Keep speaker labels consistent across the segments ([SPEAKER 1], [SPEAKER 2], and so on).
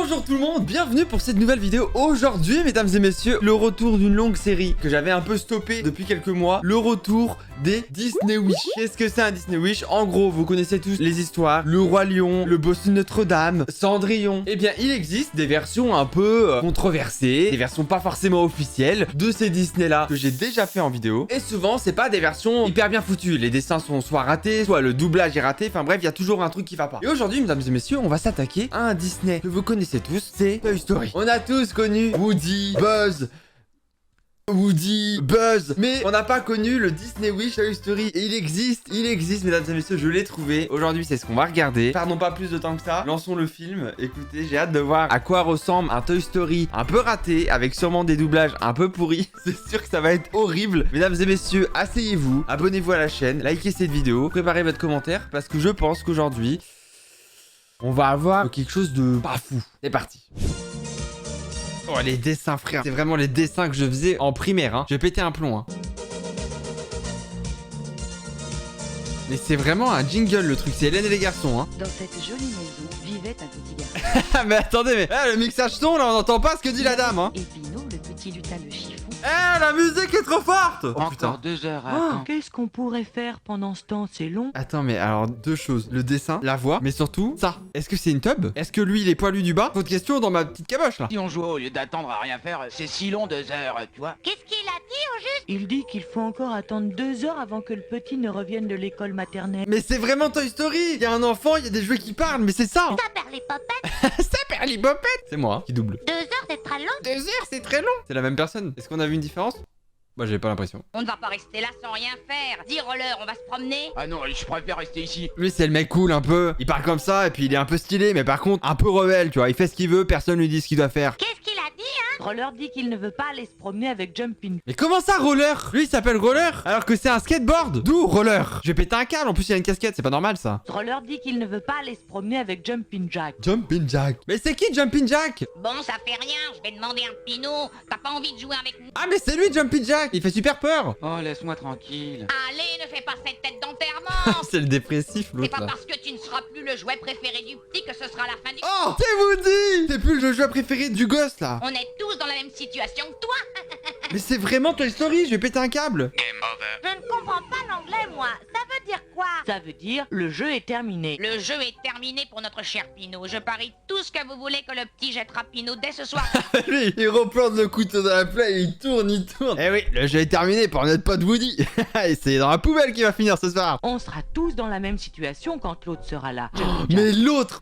[SPEAKER 1] Bonjour tout le monde, bienvenue pour cette nouvelle vidéo. Aujourd'hui, mesdames et messieurs, le retour d'une longue série que j'avais un peu stoppée depuis quelques mois. Le retour des Disney Wish. Qu'est-ce que c'est un Disney Wish? En gros, vous connaissez tous les histoires. Le Roi Lion, le Bossu de Notre-Dame, Cendrillon. Eh bien, il existe des versions un peu controversées, des versions pas forcément officielles de ces Disney-là que j'ai déjà fait en vidéo. Et souvent, c'est pas des versions hyper bien foutues. Les dessins sont soit ratés, soit le doublage est raté. Enfin bref, il y a toujours un truc qui va pas. Et aujourd'hui, mesdames et messieurs, on va s'attaquer à un Disney que vous connaissez tous, c'est Toy Story. On a tous connu Woody, Buzz, mais on n'a pas connu le Disney Wish Toy Story. Et il existe, mesdames et messieurs, je l'ai trouvé. Aujourd'hui, c'est ce qu'on va regarder. Perdons pas plus de temps que ça, lançons le film. Écoutez, j'ai hâte de voir à quoi ressemble un Toy Story un peu raté, avec sûrement des doublages un peu pourris. C'est sûr que ça va être horrible. Mesdames et messieurs, asseyez-vous, abonnez-vous à la chaîne, likez cette vidéo, préparez votre commentaire, parce que je pense qu'aujourd'hui, on va avoir quelque chose de pas fou. C'est parti. Oh, les dessins, frère. C'est vraiment les dessins que je faisais en primaire, hein. J'ai pété un plomb, hein. Mais c'est vraiment un jingle, le truc. C'est Hélène et les garçons, hein.
[SPEAKER 2] Dans cette jolie maison vivait un petit garçon.
[SPEAKER 1] Mais attendez, mais le mixage son, là, on n'entend pas ce que dit la dame, hein.
[SPEAKER 2] Et Pinot, le petit lutin de chiffon.
[SPEAKER 1] La musique est trop forte. Oh,
[SPEAKER 3] Encore
[SPEAKER 1] putain.
[SPEAKER 3] 2 heures à
[SPEAKER 1] Oh.
[SPEAKER 3] attendre.
[SPEAKER 2] Qu'est-ce qu'on pourrait faire pendant ce temps? C'est long.
[SPEAKER 1] Attends, mais alors, deux choses. Le dessin, la voix, mais surtout, ça. Est-ce que c'est une tub? Est-ce que lui, il est poilu du bas? Votre question dans ma petite caboche, là.
[SPEAKER 3] Si on jouait au lieu d'attendre à rien faire, c'est si long 2 heures, tu vois.
[SPEAKER 4] Qu'est-ce qu'il a dit au juste?
[SPEAKER 2] Il dit qu'il faut encore attendre 2 heures avant que le petit ne revienne de l'école maternelle.
[SPEAKER 1] Mais c'est vraiment Toy Story. Il y a un enfant, il y a des jouets qui parlent, mais c'est ça, hein.
[SPEAKER 4] Ça perd les popettes.
[SPEAKER 1] Ça perd les popettes. C'est moi, hein, qui double.
[SPEAKER 4] 2 heures, c'est très long.
[SPEAKER 1] 2 heures, c'est très long. C'est la même personne. Est-ce qu'on a vu une différence? Moi, j'ai pas l'impression.
[SPEAKER 4] On ne va pas rester là sans rien faire. Dis roller, on va se promener.
[SPEAKER 3] Ah non, je préfère rester ici.
[SPEAKER 1] Lui, c'est le mec cool un peu. Il parle comme ça et puis il est un peu stylé, mais par contre, un peu rebelle, tu vois. Il fait ce qu'il veut, personne lui dit ce qu'il doit faire.
[SPEAKER 4] Qu'est-ce qu'il a dit, hein?
[SPEAKER 2] Roller dit qu'il ne veut pas aller se promener avec Jumping.
[SPEAKER 1] Mais comment ça, roller? Lui, il s'appelle roller alors que c'est un skateboard. D'où roller? Je vais péter un câble. En plus, il a une casquette, c'est pas normal ça.
[SPEAKER 2] Roller dit qu'il ne veut pas aller se promener avec Jumping Jack.
[SPEAKER 1] Jumpin' Jack. Mais c'est qui Jumpin' Jack?
[SPEAKER 4] Bon, ça fait rien, je vais demander un Pinot. T'as pas envie de jouer avec nous?
[SPEAKER 1] Ah, mais c'est lui, Jumpin' Jack. Il fait super peur.
[SPEAKER 3] Oh, laisse-moi tranquille.
[SPEAKER 4] Allez, ne fais pas cette tête d'enterrement.
[SPEAKER 1] C'est le dépressif,
[SPEAKER 4] C'est
[SPEAKER 1] l'autre
[SPEAKER 4] pas
[SPEAKER 1] là.
[SPEAKER 4] parce que tu ne seras plus le jouet préféré du petit que ce sera la fin du...
[SPEAKER 1] Oh, c'est Woody. C'est plus le jeu préféré du gosse là.
[SPEAKER 4] On est tous dans la même situation que toi.
[SPEAKER 1] Mais c'est vraiment Toy Story. Je vais péter un câble.
[SPEAKER 4] Je ne comprends pas l'anglais, moi. Ça veut dire quoi?
[SPEAKER 2] Ça veut dire le jeu est terminé.
[SPEAKER 4] Le jeu est terminé pour notre cher Pinot. Je parie tout ce que vous voulez que le petit jettera Pinot dès ce soir.
[SPEAKER 1] Lui, il replante le couteau dans la plaie et il tourne. Eh oui, le jeu est terminé pour notre pote Woody. Et c'est dans la poubelle qu'il va finir ce soir.
[SPEAKER 2] On sera tous dans la même situation quand l'autre sera là.
[SPEAKER 1] Mais l'autre,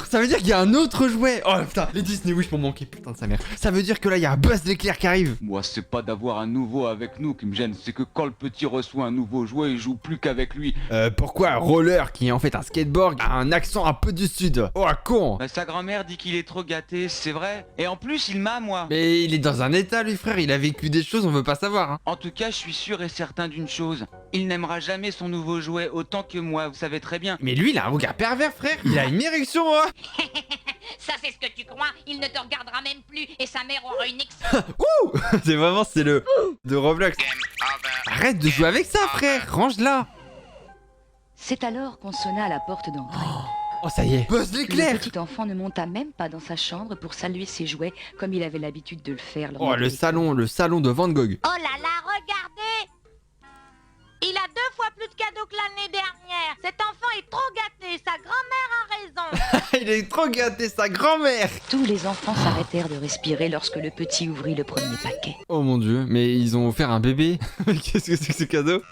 [SPEAKER 1] ça veut dire qu'il y a un autre jouet. Oh putain, les Disney Wish m'ont manqué, putain de sa mère. Ça veut dire que là, il y a un Buzz l'éclair qui arrive.
[SPEAKER 3] Moi, c'est pas d'avoir un nouveau avec nous qui me gêne, c'est que quand le petit reçoit un nouveau jouet, il joue plus qu'avec lui.
[SPEAKER 1] Pourquoi Roller, qui est en fait un skateboard, a un accent un peu du sud? Oh, con.
[SPEAKER 3] Sa grand-mère dit qu'il est trop gâté, c'est vrai. Et en plus, il m'a, moi.
[SPEAKER 1] Mais il est dans un état, lui, frère. Il a vécu des choses, on veut pas savoir, hein.
[SPEAKER 3] En tout cas, je suis sûr et certain d'une chose. Il n'aimera jamais son nouveau jouet autant que moi, vous savez très bien.
[SPEAKER 1] Mais lui, il a un regard pervers, frère. Il a une érection, hein.
[SPEAKER 4] Ça, c'est ce que tu crois. Il ne te regardera même plus et sa mère aura une ex...
[SPEAKER 1] Ouh. C'est vraiment, c'est le de Roblox. Arrête de jouer avec ça, frère. Range-la.
[SPEAKER 2] C'est alors qu'on sonna à la porte d'entrée.
[SPEAKER 1] Oh, ça y est. Buzz
[SPEAKER 2] Le
[SPEAKER 1] l'éclair.
[SPEAKER 2] petit enfant ne monta même pas dans sa chambre pour saluer ses jouets comme il avait l'habitude de le faire. lors
[SPEAKER 1] Oh,
[SPEAKER 2] de
[SPEAKER 1] le salon de Van Gogh.
[SPEAKER 4] Oh là là, regardez! Il a 2 fois plus de cadeaux que l'année dernière. Cet enfant est trop gâté. Sa grand-mère a raison.
[SPEAKER 1] Il est trop gâté, sa grand-mère.
[SPEAKER 2] Tous les enfants s'arrêtèrent de respirer lorsque le petit ouvrit le premier paquet.
[SPEAKER 1] Oh mon dieu, mais ils ont offert un bébé. Qu'est-ce que c'est que ce cadeau?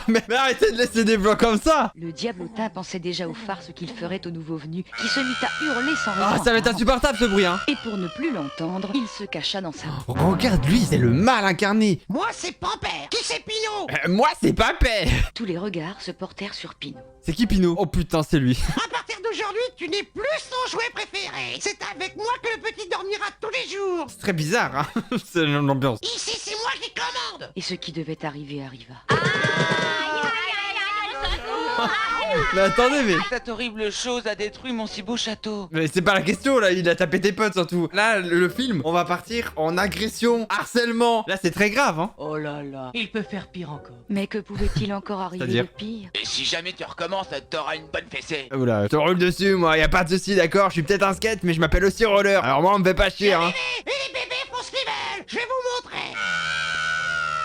[SPEAKER 1] mais arrêtez de laisser des blancs comme ça.
[SPEAKER 2] Le diablotin pensait déjà aux farces qu'il ferait au nouveau venu, qui se mit à hurler sans raison.
[SPEAKER 1] Ah, ça va être insupportable ce bruit, hein.
[SPEAKER 2] Et pour ne plus l'entendre, il se cacha dans sa boue.
[SPEAKER 1] Regarde lui, c'est le mal incarné.
[SPEAKER 5] Moi, c'est Pampère. Qui c'est Pinot?
[SPEAKER 1] Moi, c'est Papé.
[SPEAKER 2] Tous les regards se portèrent sur Pinot.
[SPEAKER 1] C'est qui Pinot? Oh putain, c'est lui.
[SPEAKER 5] À partir d'aujourd'hui, tu n'es plus son jouet préféré. C'est avec moi que le petit dormira tous les jours.
[SPEAKER 1] C'est très bizarre, hein. C'est l'ambiance.
[SPEAKER 5] Ici, c'est moi qui commande.
[SPEAKER 2] Et ce qui devait arriver arriva.
[SPEAKER 4] Aïe, aïe, aïe, aïe, secours!
[SPEAKER 1] Mais attendez, mais...
[SPEAKER 3] Cette horrible chose a détruit mon si beau château.
[SPEAKER 1] Mais c'est pas la question là, il a tapé tes potes surtout. Là, le film, on va partir en agression, harcèlement. Là, c'est très grave, hein.
[SPEAKER 6] Oh là là, il peut faire pire encore.
[SPEAKER 2] Mais que pouvait-il encore arriver
[SPEAKER 1] C'est-à-dire
[SPEAKER 2] de pire?
[SPEAKER 3] Et si jamais tu recommences, t'auras une bonne fessée.
[SPEAKER 1] Oula, je te roule dessus, moi, y a pas de soucis, d'accord. Je suis peut-être un skate, mais je m'appelle aussi roller. Alors moi, on me fait pas chier, hein.
[SPEAKER 5] Et les bébés font ce qu'ils veulent. Je vais vous montrer.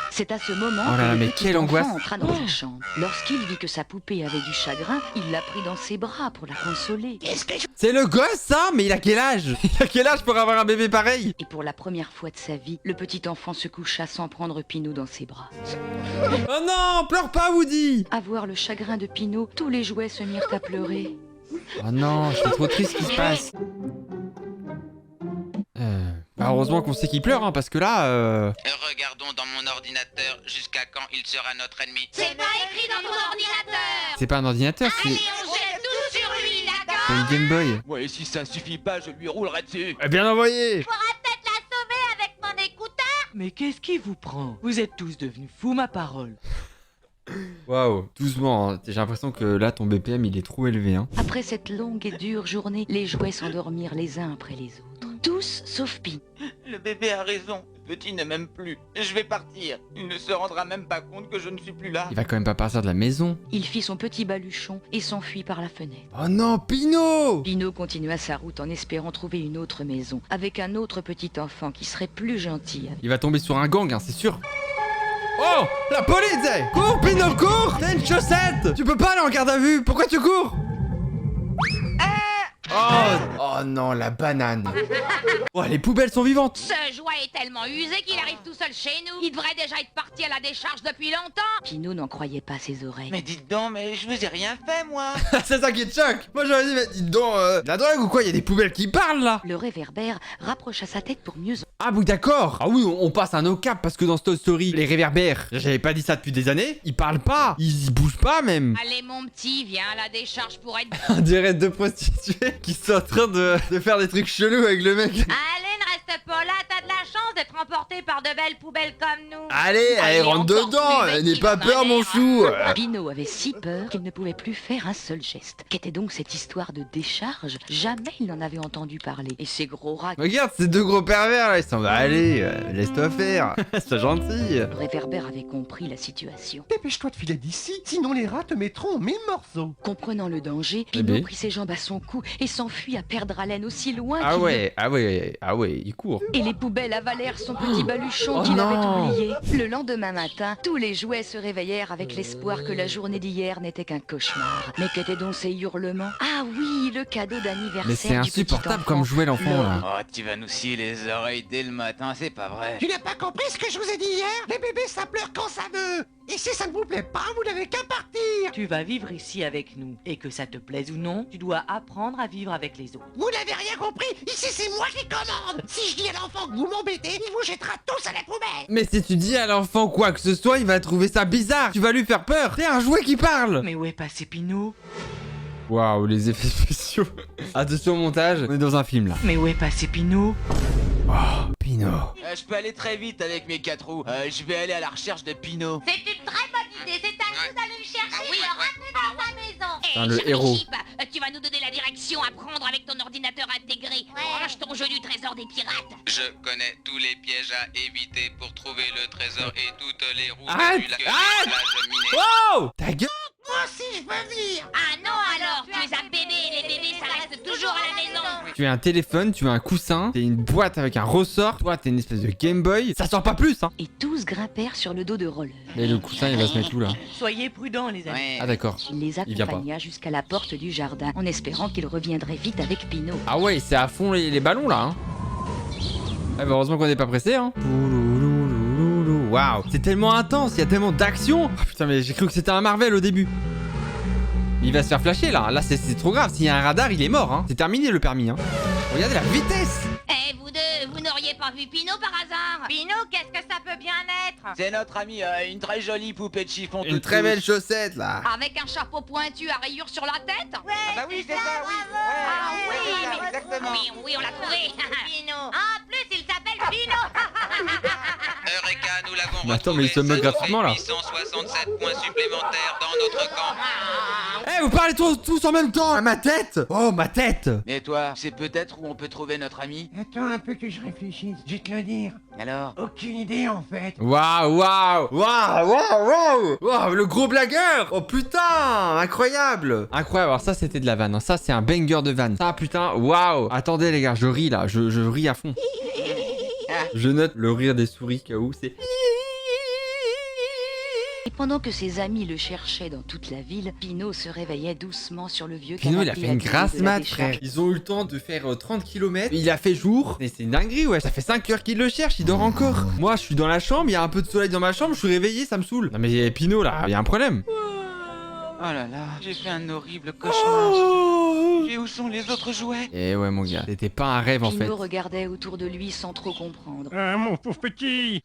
[SPEAKER 2] C'est à ce moment
[SPEAKER 1] Oh là là,
[SPEAKER 2] que
[SPEAKER 1] mais
[SPEAKER 2] le petit
[SPEAKER 1] quelle
[SPEAKER 2] enfant
[SPEAKER 1] angoisse.
[SPEAKER 2] entra dans sa chambre. Lorsqu'il vit que sa poupée avait du chagrin, il l'a pris dans ses bras pour la consoler.
[SPEAKER 5] Qu'est-ce que je...
[SPEAKER 1] C'est le gosse, ça. Mais il a quel âge? Il a quel âge pour avoir un bébé pareil?
[SPEAKER 2] Et pour la première fois de sa vie, le petit enfant se coucha sans prendre Pinot dans ses bras.
[SPEAKER 1] Oh non, pleure pas, Woody.
[SPEAKER 2] À voir le chagrin de Pinot, tous les jouets se mirent à pleurer.
[SPEAKER 1] Oh non, je suis trop triste ce qui se passe. Bah heureusement qu'on sait qu'il pleure, hein, parce que là,
[SPEAKER 3] Regardons dans mon ordinateur jusqu'à quand il sera notre ennemi.
[SPEAKER 4] C'est pas écrit dans ton ordinateur.
[SPEAKER 1] c'est pas un ordinateur, c'est
[SPEAKER 4] Allez, on jette tout sur lui, d'accord?
[SPEAKER 1] c'est une Game Boy.
[SPEAKER 3] Ouais, et si ça suffit pas, je lui roulerai dessus.
[SPEAKER 1] Bien envoyé.
[SPEAKER 4] Pourra peut-être la sauver avec mon écouteur.
[SPEAKER 6] Mais qu'est-ce qui vous prend? Vous êtes tous devenus fous, ma parole.
[SPEAKER 1] Waouh, doucement, hein. J'ai l'impression que là, ton BPM, il est trop élevé, hein.
[SPEAKER 2] Après cette longue et dure journée, les jouets s'endormirent les uns après les autres. Tous sauf Pinot.
[SPEAKER 3] Le bébé a raison. Le petit ne m'aime plus. Je vais partir. Il ne se rendra même pas compte que je ne suis plus là.
[SPEAKER 1] Il va quand même pas partir de la maison.
[SPEAKER 2] Il fit son petit baluchon et s'enfuit par la fenêtre.
[SPEAKER 1] Oh non, Pinot.
[SPEAKER 2] Pinot continua sa route en espérant trouver une autre maison, avec un autre petit enfant qui serait plus gentil.
[SPEAKER 1] Il va tomber sur un gang, hein, c'est sûr. Oh, la police, eh. Cours, Pinot, cours. T'as une chaussette. Tu peux pas aller en garde à vue. Pourquoi tu cours? Oh non, la banane. Oh, les poubelles sont vivantes.
[SPEAKER 4] Ce jouet est tellement usé qu'il arrive tout seul chez nous. Il devrait déjà être parti à la décharge depuis longtemps.
[SPEAKER 2] Pinot n'en croyait pas ses oreilles.
[SPEAKER 3] Mais dites donc, mais je vous ai rien fait, moi.
[SPEAKER 1] C'est ça qui te choque. Moi, j'aurais dit, mais dites donc, la drogue ou quoi? Il y a des poubelles qui parlent, là.
[SPEAKER 2] Le réverbère rapprocha sa tête pour mieux.
[SPEAKER 1] Ah oui, d'accord. Ah oui, on passe un no cap parce que dans Toy Story, les réverbères, j'avais pas dit ça depuis des années, ils parlent pas, ils bougent pas même.
[SPEAKER 4] Allez, mon petit, viens à la décharge pour être...
[SPEAKER 1] On dirait deux prostituées qui sont en train de faire des trucs chelous avec le mec.
[SPEAKER 4] Allez, ne reste pas là, t'as de la chance d'être emporté par de belles poubelles comme nous.
[SPEAKER 1] Allez, rentre dedans, n'aie pas peur, mon chou.
[SPEAKER 2] Pinot avait si peur qu'il ne pouvait plus faire un seul geste. Qu'était donc cette histoire de décharge? Jamais il n'en avait entendu parler. Et ces gros rats...
[SPEAKER 1] Regarde, ces deux gros pervers là, ils s'en vont. Allez, laisse-toi faire. C'est gentil.
[SPEAKER 2] Le réverbère avait compris la situation.
[SPEAKER 5] Dépêche-toi de filer d'ici, sinon les rats te mettront en mille morceaux.
[SPEAKER 2] Comprenant le danger,
[SPEAKER 1] Eh
[SPEAKER 2] Pinot
[SPEAKER 1] ben.
[SPEAKER 2] prit ses jambes à son cou et s'enfuit à perdre haleine aussi loin
[SPEAKER 1] Ah
[SPEAKER 2] qu'il
[SPEAKER 1] ouais, il court.
[SPEAKER 2] Et les poubelles avalèrent son petit baluchon
[SPEAKER 1] Oh
[SPEAKER 2] qu'il avait
[SPEAKER 1] non.
[SPEAKER 2] oublié. Le lendemain matin, tous les jouets se réveillèrent avec l'espoir que la journée d'hier n'était qu'un cauchemar. Mais qu'étaient donc ces hurlements? Ah oui, le cadeau d'anniversaire
[SPEAKER 1] Mais c'est
[SPEAKER 2] du petit
[SPEAKER 1] insupportable
[SPEAKER 2] enfant.
[SPEAKER 1] comme jouet l'enfant là.
[SPEAKER 3] Oh, tu vas nous scier les oreilles dès le matin, c'est pas vrai.
[SPEAKER 5] Tu n'as pas compris ce que je vous ai dit hier? Les bébés, ça pleure quand ça veut. Et si ça ne vous plaît pas, vous n'avez qu'à partir.
[SPEAKER 6] Tu vas vivre ici avec nous. Et que ça te plaise ou non, tu dois apprendre à vivre avec les autres.
[SPEAKER 5] Vous n'avez rien compris. Ici, c'est moi qui commande. Si je dis à l'enfant que vous m'embêtez, il vous jettera tous à la poubelle.
[SPEAKER 1] Mais si tu dis à l'enfant quoi que ce soit, il va trouver ça bizarre. Tu vas lui faire peur. T'es un jouet qui parle.
[SPEAKER 6] Mais où est passé Pinot?
[SPEAKER 1] Waouh, les effets spéciaux. Attention au montage, on est dans un film là.
[SPEAKER 6] Mais où est passé Pinot?
[SPEAKER 1] Oh, Pinot.
[SPEAKER 3] Je peux aller très vite avec mes 4 roues. Je vais aller à la recherche de Pinot.
[SPEAKER 4] C'est une très bonne idée, c'est à nous d'aller le chercher.
[SPEAKER 3] Ah oui,
[SPEAKER 4] le ramener dans sa maison.
[SPEAKER 1] Putain, le héros.
[SPEAKER 4] Tu vas nous donner la direction à prendre avec ton ordinateur intégré. Range ton jeu du trésor des pirates.
[SPEAKER 3] Je connais tous les pièges à éviter pour trouver le trésor et toutes les roues
[SPEAKER 1] Arrête,
[SPEAKER 3] du lac de
[SPEAKER 1] arrête.
[SPEAKER 3] plage minée.
[SPEAKER 1] Oh, ta gueule.
[SPEAKER 5] Moi aussi, je veux venir.
[SPEAKER 4] Ah non alors, tu es un bébé et les bébés ça reste toujours à la maison.
[SPEAKER 1] Tu as un téléphone, tu as un coussin, t'es une boîte avec un ressort, toi t'es une espèce de Game Boy, ça sort pas plus hein.
[SPEAKER 2] Et tous grimpèrent sur le dos de Roller.
[SPEAKER 1] Mais le coussin il va se mettre où là?
[SPEAKER 6] Soyez prudents, les amis.
[SPEAKER 3] Ouais.
[SPEAKER 1] Ah d'accord.
[SPEAKER 2] Il les
[SPEAKER 1] Il vient pas.
[SPEAKER 2] accompagna jusqu'à la porte du jardin, en espérant qu'il reviendrait vite avec Pinot.
[SPEAKER 1] Ah ouais, c'est à fond les ballons là hein. Ah bah heureusement qu'on n'est pas pressé hein. Waouh, c'est tellement intense, il y a tellement d'action. Oh, putain mais j'ai cru que c'était un Marvel au début. Il va se faire flasher là, là c'est trop grave, s'il y a un radar il est mort hein. C'est terminé le permis hein. Regardez la vitesse.
[SPEAKER 4] Eh vous deux, vous n'auriez pas vu Pinot par hasard? Pinot, qu'est-ce que ça peut bien être?
[SPEAKER 3] C'est notre ami, une très jolie poupée de chiffon.
[SPEAKER 1] Une
[SPEAKER 3] toute
[SPEAKER 1] très belle
[SPEAKER 3] douce.
[SPEAKER 1] chaussette là.
[SPEAKER 4] Avec un chapeau pointu à rayures sur la tête?
[SPEAKER 3] Ah bah oui, c'est ça, oui.
[SPEAKER 4] Ah oui,
[SPEAKER 3] c'est ça,
[SPEAKER 4] mais-
[SPEAKER 3] exactement.
[SPEAKER 4] Oui, on l'a trouvé. Pinot. En plus, il s'appelle Pinot.
[SPEAKER 3] Eureka, nous l'avons
[SPEAKER 1] Mais attends,
[SPEAKER 3] retrouvé.
[SPEAKER 1] mais il se moque
[SPEAKER 3] Ça nous fait
[SPEAKER 1] gratuitement, là.
[SPEAKER 3] 867 points supplémentaires dans notre camp.
[SPEAKER 1] Eh, vous parlez tous en même temps à ma tête. Oh, ma tête.
[SPEAKER 3] Et toi, c'est peut-être où on peut trouver notre ami?
[SPEAKER 5] Attends un peu que je réfléchisse, je vais te le dire.
[SPEAKER 3] Alors?
[SPEAKER 5] Aucune idée en fait.
[SPEAKER 1] Waouh, waouh, waouh, waouh, waouh, waouh, le gros blagueur. Oh putain, incroyable. Incroyable, alors ça c'était de la vanne, hein. Ça c'est un banger de vanne. Ça putain, waouh. Attendez les gars, je ris là, je ris à fond. Je note le rire des souris où c'est...
[SPEAKER 2] Et pendant que ses amis le cherchaient dans toute la ville, Pinot se réveillait doucement sur le vieux
[SPEAKER 1] Pinot il a
[SPEAKER 2] canapé
[SPEAKER 1] fait une
[SPEAKER 2] habillé
[SPEAKER 1] grasse
[SPEAKER 2] de la
[SPEAKER 1] mat
[SPEAKER 2] décharge.
[SPEAKER 1] frère. Ils ont eu le temps de faire 30 km. Il a fait jour. Mais c'est une dinguerie ouais. Ça fait 5 heures qu'il le cherche, il dort encore. Moi je suis dans la chambre, il y a un peu de soleil dans ma chambre, je suis réveillé, ça me saoule. Non mais Pinot là, il y a un problème.
[SPEAKER 3] Oh là là, j'ai fait un horrible cauchemar.
[SPEAKER 1] Oh.
[SPEAKER 3] Et où sont les autres jouets?
[SPEAKER 1] Eh ouais mon gars, c'était pas un rêve en fait.
[SPEAKER 2] Pinot regardait autour de lui sans trop comprendre.
[SPEAKER 5] Ah mon pauvre petit.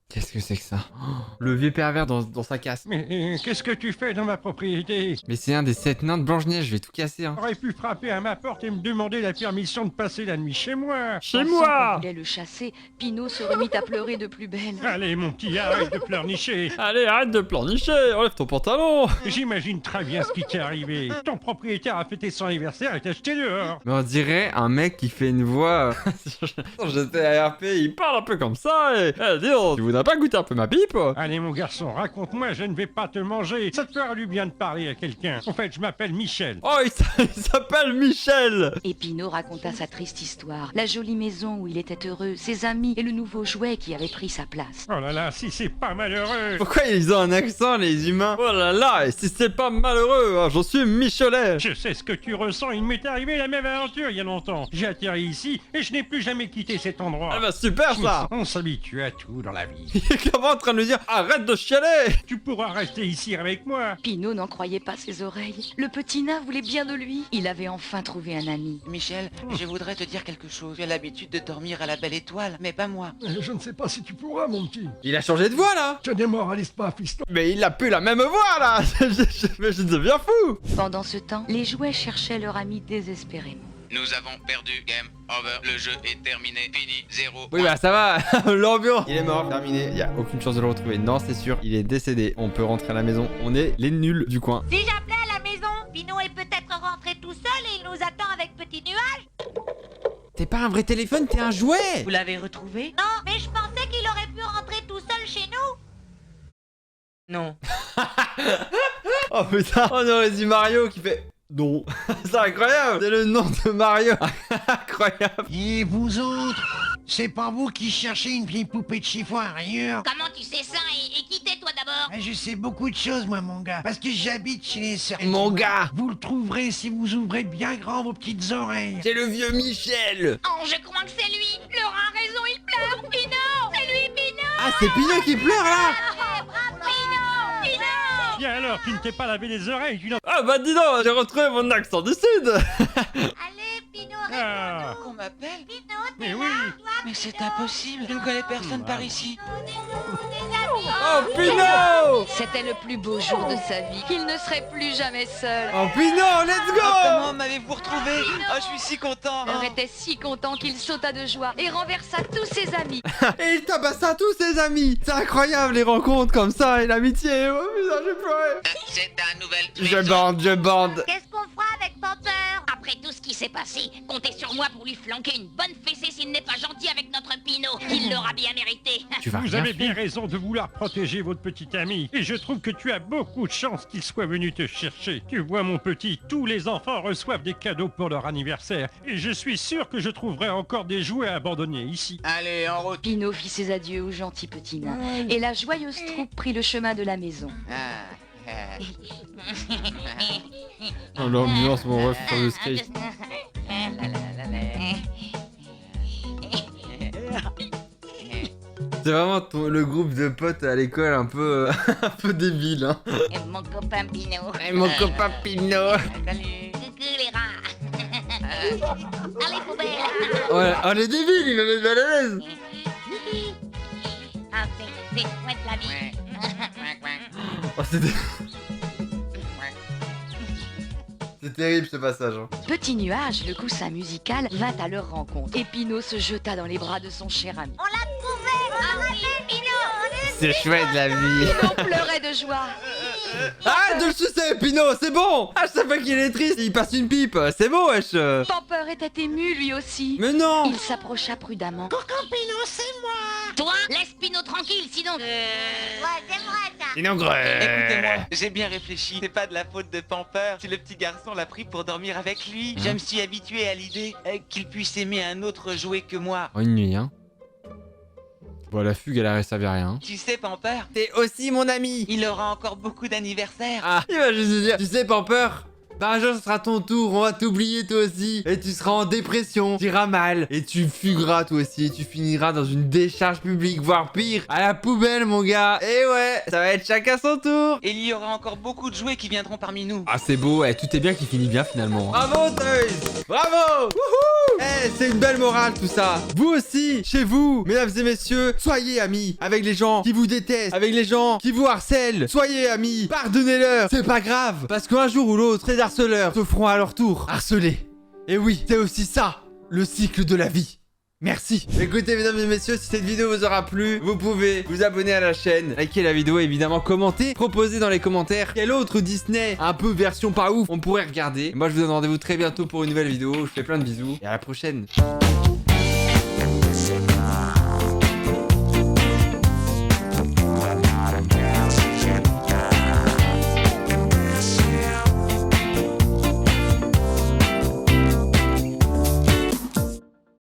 [SPEAKER 1] Qu'est-ce que c'est que ça? Oh, le vieux pervers dans sa casse.
[SPEAKER 5] Mais qu'est-ce que tu fais dans ma propriété?
[SPEAKER 1] Mais c'est un des 7 nains de Blanche-Neige, je vais tout casser hein.
[SPEAKER 5] T'aurais pu frapper à ma porte et me demander la permission de passer la nuit chez moi.
[SPEAKER 2] Pensant qu'on voulait le chasser, Pinot se remit à pleurer de plus belle.
[SPEAKER 5] Allez mon petit, arrête de pleurnicher.
[SPEAKER 1] Allez, arrête de pleurnicher, enlève ton pantalon.
[SPEAKER 5] J'imagine très bien ce qui t'est arrivé. Ton propriétaire a fêté son anniversaire et t'a jeté dehors.
[SPEAKER 1] Mais on dirait un mec qui fait une voix... J'étais à RP, il parle un peu comme ça et... Eh, dis donc, tu voudrais pas goûter un peu ma pipe?
[SPEAKER 5] Allez mon garçon, raconte-moi, je ne vais pas te manger. Ça te fera du bien de parler à quelqu'un. En fait, je m'appelle Michel.
[SPEAKER 1] Oh, il s'appelle Michel.
[SPEAKER 2] Et Pinot raconta sa triste histoire, la jolie maison où il était heureux, ses amis et le nouveau jouet qui avait pris sa place.
[SPEAKER 5] Oh là là, si c'est pas malheureux.
[SPEAKER 1] Pourquoi ils ont un accent les humains? Oh là là, et si c'est pas malheureux, hein, j'en suis Michelet.
[SPEAKER 5] Je sais ce que tu ressens, il m'est arrivé la même aventure il y a longtemps. J'ai atterri ici et je n'ai plus jamais quitté cet endroit.
[SPEAKER 1] Ah bah super ça.
[SPEAKER 5] On s'habitue à tout dans la vie.
[SPEAKER 1] Il est clairement en train de lui dire arrête de chialer.
[SPEAKER 5] Tu pourras rester ici avec moi.
[SPEAKER 2] Pinot n'en croyait pas ses oreilles. Le petit nain voulait bien de lui. Il avait enfin trouvé un ami.
[SPEAKER 3] Michel, je voudrais te dire quelque chose. Tu as l'habitude de dormir à la belle étoile, mais pas moi.
[SPEAKER 7] Je ne sais pas si tu pourras, mon petit.
[SPEAKER 1] Il a changé de voix là.
[SPEAKER 7] Je démoralise pas, fiston.
[SPEAKER 1] Mais il a plus la même voix là. Mais je deviens fou.
[SPEAKER 2] Pendant ce temps, les jouets cherchaient leur ami désespérément.
[SPEAKER 3] Nous avons perdu. Game over. Le jeu est terminé. Fini. 0.
[SPEAKER 1] Oui bah ça va. L'ambiance. Il est mort, terminé. Il y a aucune chance de le retrouver. Non c'est sûr, il est décédé. On peut rentrer à la maison. On est les nuls du coin.
[SPEAKER 4] Si j'appelais à la maison, Pinot est peut-être rentré tout seul et il nous attend avec petit nuage.
[SPEAKER 1] T'es pas un vrai téléphone, t'es un jouet.
[SPEAKER 6] Vous l'avez retrouvé?
[SPEAKER 4] Non, mais je pensais qu'il aurait pu rentrer tout seul chez nous.
[SPEAKER 6] Non.
[SPEAKER 1] Oh putain, on aurait dit Mario qui fait... Non. C'est incroyable. C'est le nom de Mario. Incroyable.
[SPEAKER 5] Et vous autres, c'est pas vous qui cherchez une vieille poupée de chiffon à rayures?
[SPEAKER 4] Comment tu sais ça et qui t'es toi d'abord?
[SPEAKER 5] Je sais beaucoup de choses, moi, mon gars. Parce que j'habite chez les sœurs.
[SPEAKER 1] Mon gars.
[SPEAKER 5] Vous le trouverez si vous ouvrez bien grand vos petites oreilles.
[SPEAKER 1] C'est le vieux Michel.
[SPEAKER 4] Oh, je crois que c'est lui. Laurent a raison, il pleure. Pinot, c'est lui, Pinot.
[SPEAKER 1] Ah c'est Pinot qui pleure là.
[SPEAKER 4] Oh, bravo, Pinot, Pinot.
[SPEAKER 5] Bien alors, tu ne t'es pas lavé les oreilles, tu n'as...
[SPEAKER 1] Ah bah dis donc, j'ai retrouvé mon accent du sud.
[SPEAKER 4] Allez, Pinot,
[SPEAKER 5] Ah.
[SPEAKER 4] réponds-nous.
[SPEAKER 3] Qu'on m'appelle?
[SPEAKER 4] Pinot,
[SPEAKER 5] Mais
[SPEAKER 4] t'es
[SPEAKER 5] oui.
[SPEAKER 4] là, toi,
[SPEAKER 3] Mais c'est
[SPEAKER 4] Pinot.
[SPEAKER 3] impossible. Je ne connais personne par ici.
[SPEAKER 4] Des amis.
[SPEAKER 1] Oh Pinot.
[SPEAKER 2] C'était le plus beau jour de sa vie. Il ne serait plus jamais seul.
[SPEAKER 1] Oh Pinot, let's go.
[SPEAKER 3] Comment m'avez-vous retrouvé? Oh, je suis si content.
[SPEAKER 2] Fleur était si content qu'il sauta de joie et renversa tous ses amis.
[SPEAKER 1] Et il tabassa tous ses amis. C'est incroyable les rencontres comme ça et l'amitié. Oh putain, j'ai pleuré.
[SPEAKER 3] C'est un nouvel.
[SPEAKER 1] Je bande.
[SPEAKER 4] Qu'est-ce qu'on fera avec Panther? Après tout ce qui s'est passé, comptez sur moi pour lui flanquer une bonne fessée s'il n'est pas gentil avec notre Pinot. Il l'aura bien mérité.
[SPEAKER 1] Tu vas
[SPEAKER 5] Vous
[SPEAKER 1] rien
[SPEAKER 5] avez bien
[SPEAKER 1] faire.
[SPEAKER 5] raison de vouloir protéger votre petit ami. Et je trouve que tu as beaucoup de chance qu'il soit venu te chercher. Tu vois, mon petit, tous les enfants reçoivent des cadeaux pour leur anniversaire. Et je suis sûr que je trouverai encore des jouets abandonnés ici.
[SPEAKER 3] Allez, en route.
[SPEAKER 2] Pinot fit ses adieux au gentil petit nain. Et la joyeuse troupe prit le chemin de la maison.
[SPEAKER 1] Oh, l'ambiance, mon ref sur le skate. C'est vraiment le groupe de potes à l'école un peu, un peu débile. Hein.
[SPEAKER 4] Et mon copain Pinot.
[SPEAKER 1] Et mon copain Pinot.
[SPEAKER 4] Coucou les rats. Allez, poubelle.
[SPEAKER 1] Ouais, oh les débiles, il me met mal à l'aise.
[SPEAKER 4] Ah, c'est chouette la vie.
[SPEAKER 1] Oh, c'est terrible ce passage. Hein.
[SPEAKER 2] Petit nuage, le coussin musical, vint à leur rencontre. Et Pinot se jeta dans les bras de son cher ami.
[SPEAKER 4] On l'a
[SPEAKER 1] c'est chouette la vie.
[SPEAKER 2] On pleurait de joie.
[SPEAKER 1] Arrête de le sucer, Pino, c'est bon. À chaque fois qu'il est triste, il passe une pipe. C'est bon, wesh.
[SPEAKER 2] Pamper était ému lui aussi.
[SPEAKER 1] Mais non.
[SPEAKER 2] Il s'approcha prudemment.
[SPEAKER 4] Toi, laisse Pinot tranquille, sinon... Ouais, c'est vrai, ça.
[SPEAKER 3] Écoutez-moi, j'ai bien réfléchi. C'est pas de la faute de Pamper. Si le petit garçon l'a pris pour dormir avec lui. Je me suis habitué à l'idée qu'il puisse aimer un autre jouet que moi.
[SPEAKER 1] Oh, une nuit, hein. Bon, la fugue, elle a servi à rien.
[SPEAKER 3] Tu sais, Pamper,
[SPEAKER 1] T'es aussi mon ami.
[SPEAKER 3] il aura encore beaucoup d'anniversaires.
[SPEAKER 1] Ah, il va juste dire, tu sais, Pamper, bah un jour ce sera ton tour, on va t'oublier toi aussi, et tu seras en dépression, tu iras mal, et tu fugueras toi aussi, et tu finiras dans une décharge publique, voire pire, à la poubelle mon gars. Et ouais, ça va être chacun son tour.
[SPEAKER 3] Et il y aura encore beaucoup de jouets qui viendront parmi nous.
[SPEAKER 1] Ah c'est beau, tout est bien qui finit bien finalement. Bravo Toys, bravo. Wouhou. C'est une belle morale tout ça. Vous aussi, chez vous, mesdames et messieurs, soyez amis avec les gens qui vous détestent, avec les gens qui vous harcèlent. Soyez amis, pardonnez-leur, c'est pas grave, parce qu'un jour ou l'autre, ces harceleurs se feront à leur tour harceler. Et oui, c'est aussi ça, le cycle de la vie. Merci. Écoutez, mesdames et messieurs, si cette vidéo vous aura plu, vous pouvez vous abonner à la chaîne, liker la vidéo, évidemment, commenter, proposer dans les commentaires quel autre Disney, un peu version pas ouf, on pourrait regarder. Et moi, je vous donne rendez-vous très bientôt pour une nouvelle vidéo. Je vous fais plein de bisous et à la prochaine.